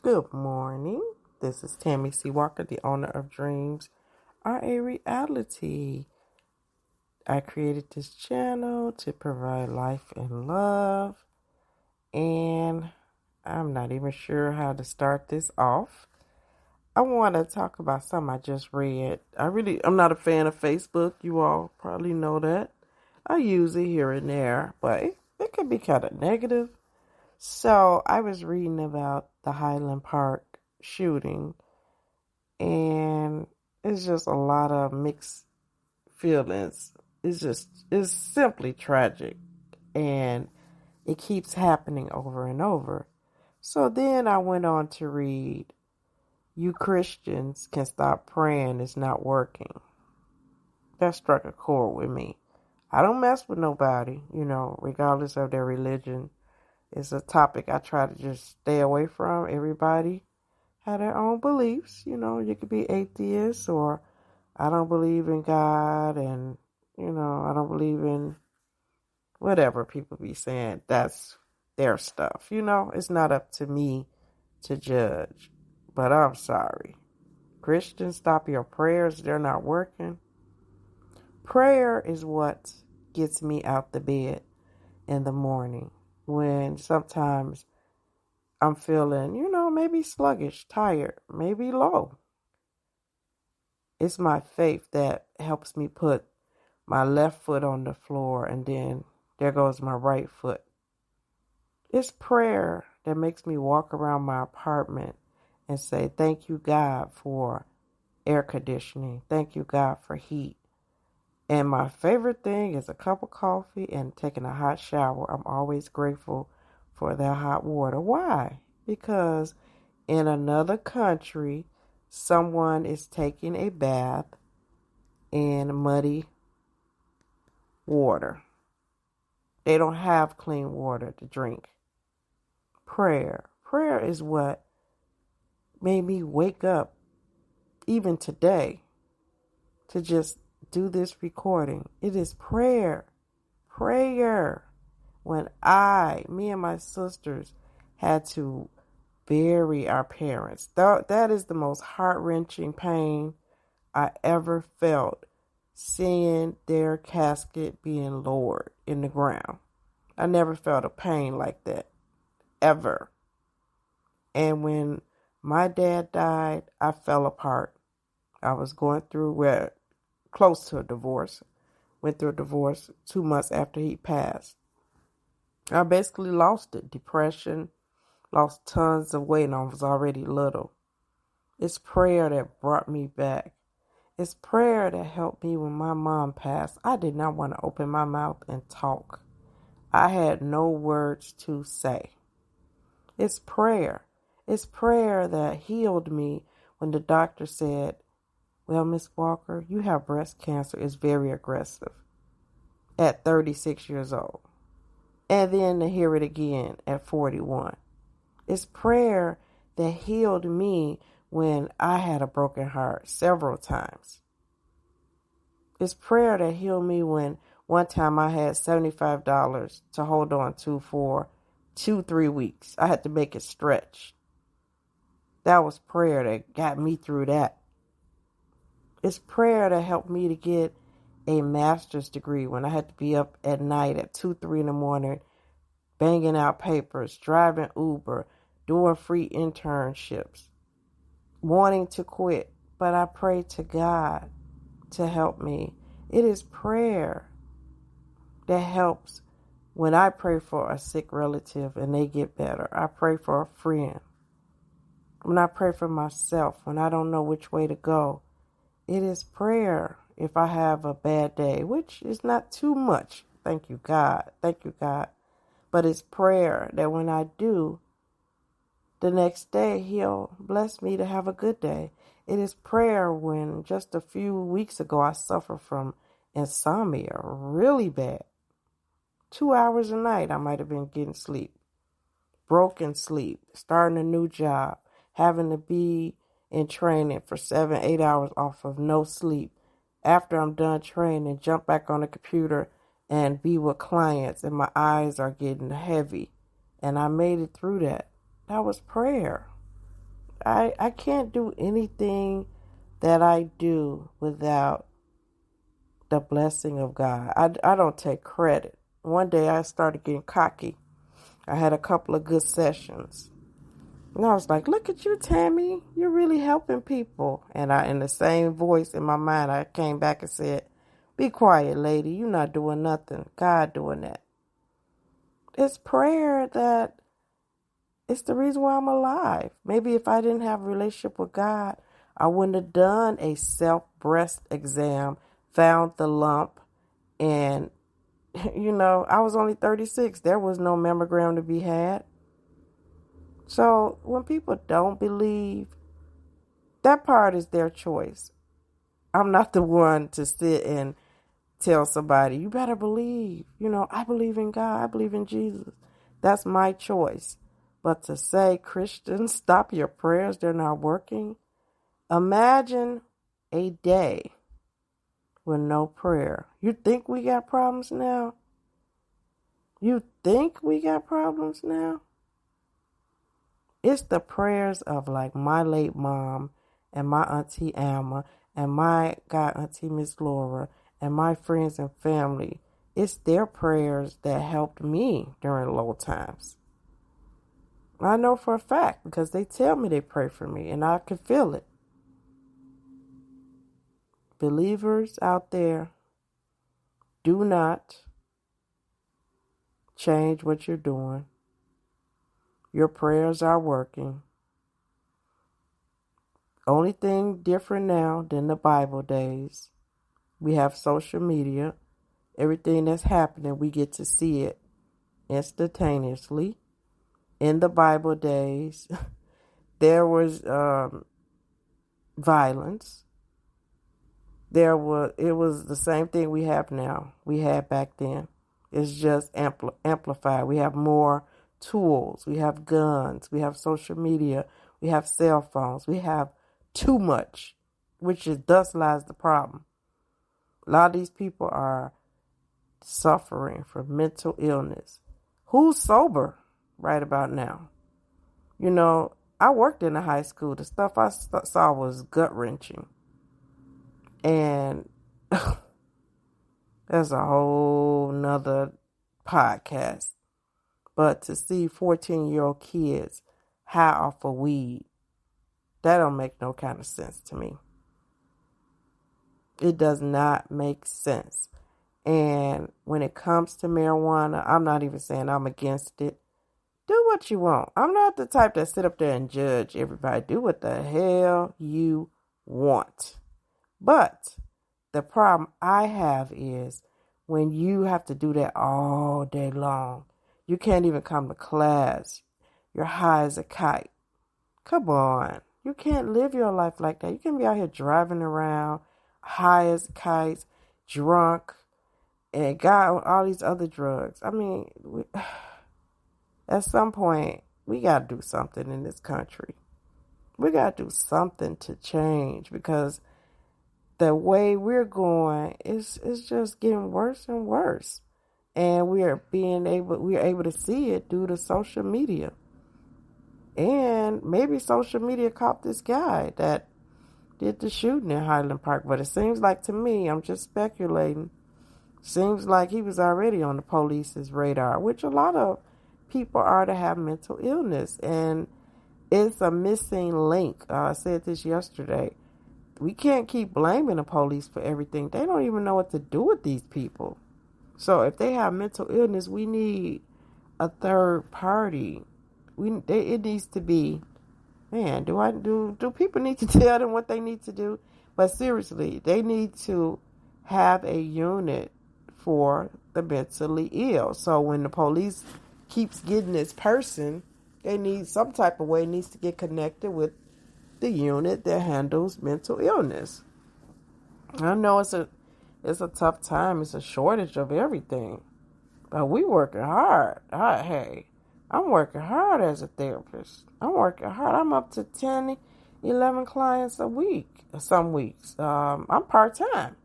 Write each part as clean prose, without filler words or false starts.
Good morning. This is Tammi C. Walker, the owner of Dreams Are a Reality. I created this channel to provide life and love, and I'm not even sure how to start this off. I want to talk about something I just read. I'm not a fan of Facebook. You all probably know that. I use it here and there, but it can be kind of negative. So I was reading about the Highland Park shooting, and it's just a lot of mixed feelings. It's simply tragic, and it keeps happening over and over. So then I went on to read, "You Christians can stop praying, it's not working." That struck a chord with me. I don't mess with nobody, regardless of their religion. It's a topic I try to just stay away from. Everybody have their own beliefs. You could be atheist, or I don't believe in God, and, I don't believe in whatever people be saying. That's their stuff. It's not up to me to judge. But I'm sorry. Christians, stop your prayers. They're not working. Prayer is what gets me out the bed in the morning when sometimes I'm feeling, maybe sluggish, tired, maybe low. It's my faith that helps me put my left foot on the floor, and then there goes my right foot. It's prayer that makes me walk around my apartment and say, "Thank you, God, for air conditioning. Thank you, God, for heat." And my favorite thing is a cup of coffee and taking a hot shower. I'm always grateful for that hot water. Why? Because in another country, someone is taking a bath in muddy water. They don't have clean water to drink. Prayer. Prayer is what made me wake up even today to just do this recording. It is prayer. Prayer. When me and my sisters had to bury our parents. That is the most heart-wrenching pain I ever felt, seeing their casket being lowered in the ground. I never felt a pain like that, ever. And when my dad died, I fell apart. I was going through close to a divorce. Went through a divorce 2 months after he passed. I basically lost it. Depression, lost tons of weight, and I was already little. It's prayer that brought me back. It's prayer that helped me when my mom passed. I did not want to open my mouth and talk. I had no words to say. It's prayer. It's prayer that healed me when the doctor said, "Well, Miss Walker, you have breast cancer. It's very aggressive," at 36 years old. And then to hear it again at 41. It's prayer that healed me when I had a broken heart several times. It's prayer that healed me when one time I had $75 to hold on to for 2-3 weeks. I had to make it stretch. That was prayer that got me through that. It's prayer that helped me to get a master's degree when I had to be up at night at 2, 3 in the morning, banging out papers, driving Uber, doing free internships, wanting to quit. But I prayed to God to help me. It is prayer that helps when I pray for a sick relative and they get better. I pray for a friend. When I pray for myself, when I don't know which way to go, it is prayer if I have a bad day, which is not too much. Thank you, God. Thank you, God. But it's prayer that when I do, the next day He'll bless me to have a good day. It is prayer when just a few weeks ago I suffered from insomnia really bad. 2 hours a night I might have been getting sleep. Broken sleep, starting a new job, having to be in training for 7, 8 hours off of no sleep. After I'm done training, jump back on the computer and be with clients, and my eyes are getting heavy. And I made it through that. That was prayer. I can't do anything that I do without the blessing of God. I don't take credit. One day I started getting cocky. I had a couple of good sessions. And I was like, look at you, Tammy. You're really helping people. And in the same voice in my mind, I came back and said, be quiet, lady. You're not doing nothing. God doing that. It's prayer that it's the reason why I'm alive. Maybe if I didn't have a relationship with God, I wouldn't have done a self-breast exam, found the lump, and, I was only 36. There was no mammogram to be had. So when people don't believe, that part is their choice. I'm not the one to sit and tell somebody, you better believe. I believe in God. I believe in Jesus. That's my choice. But to say, Christians, stop your prayers, they're not working. Imagine a day with no prayer. You think we got problems now? You think we got problems now? It's the prayers of like my late mom and my auntie Alma and my god auntie Miss Laura and my friends and family. It's their prayers that helped me during low times. I know for a fact because they tell me they pray for me and I can feel it. Believers out there, do not change what you're doing. Your prayers are working. Only thing different now than the Bible days, we have social media. Everything that's happening, we get to see it instantaneously. In the Bible days, there was violence. It was the same thing we have now. We had back then. It's just amplified. We have more tools. We have guns. We have social media. We have cell phones. We have too much, which is thus lies the problem. A lot of these people are suffering from mental illness. Who's sober right about now? I worked in a high school. The stuff I saw was gut-wrenching. And that's a whole nother podcast. But to see 14-year-old kids high off of weed, that don't make no kind of sense to me. It does not make sense. And when it comes to marijuana, I'm not even saying I'm against it. Do what you want. I'm not the type that sit up there and judge everybody. Do what the hell you want. But the problem I have is when you have to do that all day long. You can't even come to class. You're high as a kite. Come on. You can't live your life like that. You can't be out here driving around high as kites, drunk, and got all these other drugs. I mean, at some point, we got to do something in this country. We got to do something to change because the way we're going is just getting worse and worse. And we're able to see it due to social media. And maybe social media caught this guy that did the shooting in Highland Park. But it seems like to me, I'm just speculating, seems like he was already on the police's radar, which a lot of people are to have mental illness. And it's a missing link. I said this yesterday. We can't keep blaming the police for everything. They don't even know what to do with these people. So if they have mental illness, we need a third party. It needs to be, man, do people need to tell them what they need to do? But seriously, they need to have a unit for the mentally ill. So when the police keeps getting this person, they need some type of way needs to get connected with the unit that handles mental illness. I know it's a tough time. It's a shortage of everything. But we working hard. Hey, I'm working hard as a therapist. I'm working hard. I'm up to 10, 11 clients a week. Some weeks. I'm part-time.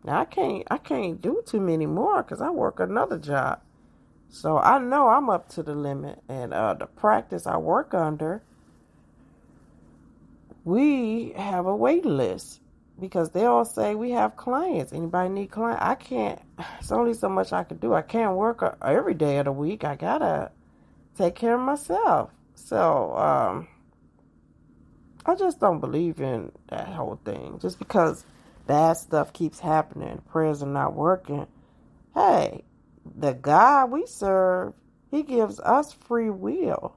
Now, I can't do too many more because I work another job. So I know I'm up to the limit. And the practice I work under, we have a waiting list because they all say we have clients. Anybody need clients? I can't. It's only so much I can do. I can't work every day of the week. I gotta take care of myself. So I just don't believe in that whole thing. Just because bad stuff keeps happening, prayers are not working. Hey, the God we serve, He gives us free will.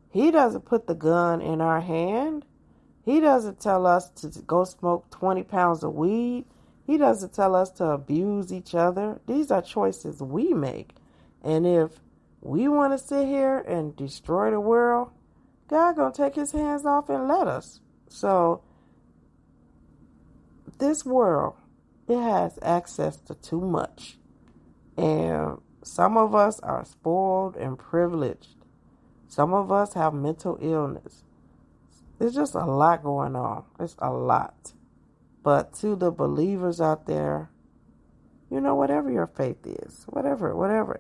He doesn't put the gun in our hand. He doesn't tell us to go smoke 20 pounds of weed. He doesn't tell us to abuse each other. These are choices we make. And if we want to sit here and destroy the world, God gonna take His hands off and let us. So this world, it has access to too much. And some of us are spoiled and privileged. Some of us have mental illness. There's just a lot going on. It's a lot. But to the believers out there, whatever your faith is, whatever,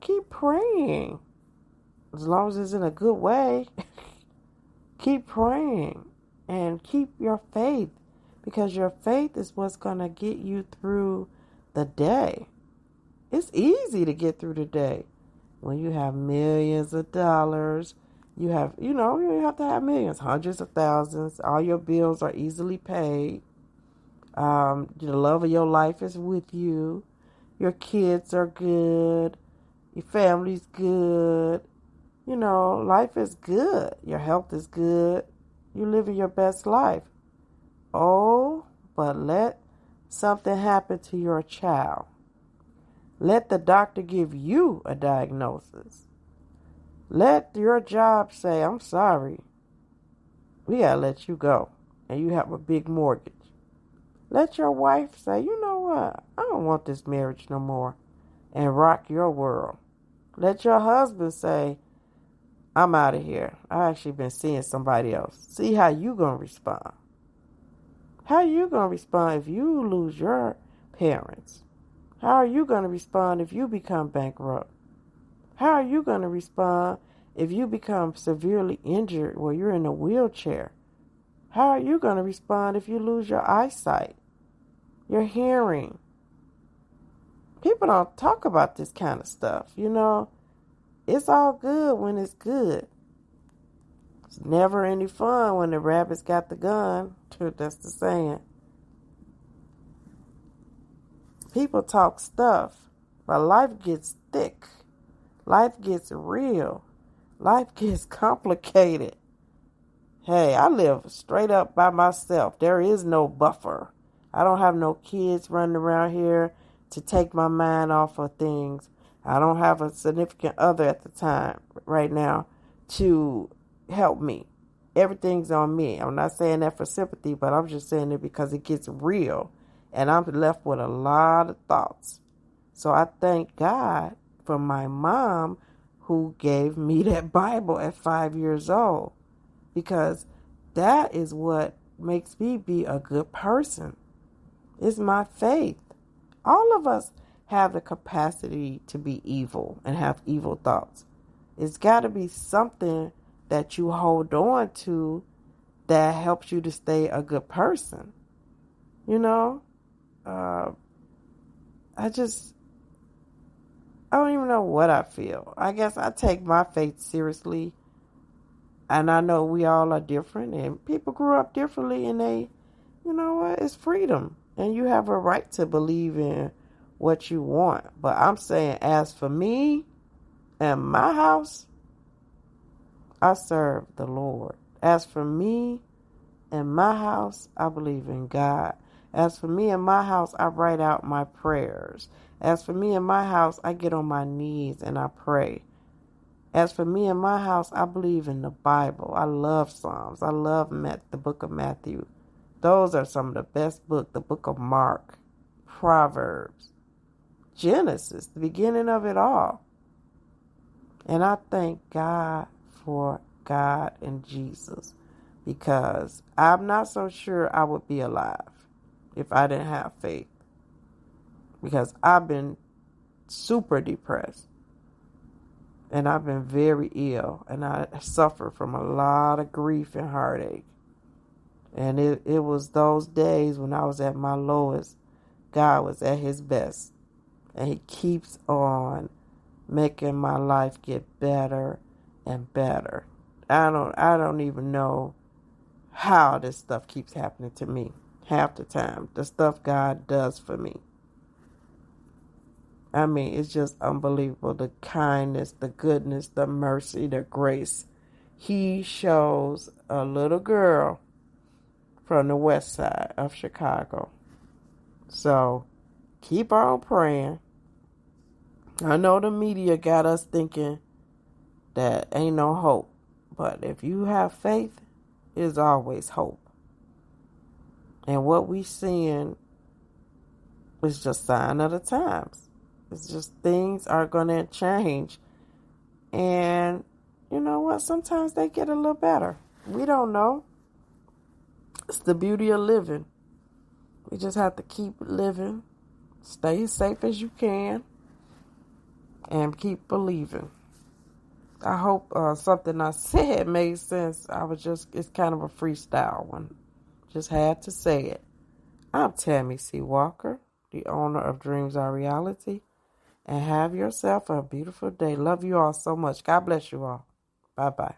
keep praying. As long as it's in a good way, keep praying and keep your faith, because your faith is what's going to get you through the day. It's easy to get through the day when you have millions of dollars. You don't have to have millions, hundreds of thousands. All your bills are easily paid. The love of your life is with you. Your kids are good. Your family's good. Life is good. Your health is good. You're living your best life. Oh, but let something happen to your child. Let the doctor give you a diagnosis. Let your job say, I'm sorry, we gotta let you go, and you have a big mortgage. Let your wife say, you know what, I don't want this marriage no more, and rock your world. Let your husband say, I'm out of here. I actually been seeing somebody else. See how you gonna respond. How you gonna respond if you lose your parents? How are you gonna respond if you become bankrupt? How are you going to respond if you become severely injured where you're in a wheelchair? How are you going to respond if you lose your eyesight, your hearing? People don't talk about this kind of stuff, It's all good when it's good. It's never any fun when the rabbit's got the gun. That's the saying. People talk stuff, but life gets thick. Life gets real. Life gets complicated. Hey, I live straight up by myself. There is no buffer. I don't have no kids running around here to take my mind off of things. I don't have a significant other at the time, right now, to help me. Everything's on me. I'm not saying that for sympathy, but I'm just saying it because it gets real. And I'm left with a lot of thoughts. So I thank God for my mom who gave me that Bible at 5 years old, because that is what makes me be a good person. It's my faith. All of us have the capacity to be evil and have evil thoughts. It's got to be something that you hold on to that helps you to stay a good person. I don't even know what I feel. I guess I take my faith seriously. And I know we all are different. And people grew up differently. And it's freedom. And you have a right to believe in what you want. But I'm saying, as for me and my house, I serve the Lord. As for me and my house, I believe in God. As for me and my house, I write out my prayers. As for me and my house, I get on my knees and I pray. As for me and my house, I believe in the Bible. I love Psalms. I love the book of Matthew. Those are some of the best books. The book of Mark, Proverbs, Genesis, the beginning of it all. And I thank God for God and Jesus, because I'm not so sure I would be alive if I didn't have faith. Because I've been super depressed. And I've been very ill. And I suffer from a lot of grief and heartache. And it was those days when I was at my lowest, God was at his best. And he keeps on making my life get better and better. I don't even know how this stuff keeps happening to me half the time. The stuff God does for me. I mean, it's just unbelievable. The kindness, the goodness, the mercy, the grace. He shows a little girl from the west side of Chicago. So keep on praying. I know the media got us thinking that ain't no hope. But if you have faith, there's always hope. And what we seeing is just sign of the times. It's just things are going to change. And you know what? Sometimes they get a little better. We don't know. It's the beauty of living. We just have to keep living. Stay as safe as you can. And keep believing. I hope something I said made sense. It's kind of a freestyle one. Just had to say it. I'm Tammi C. Walker, the owner of Dreams Are Reality. And have yourself a beautiful day. Love you all so much. God bless you all. Bye-bye.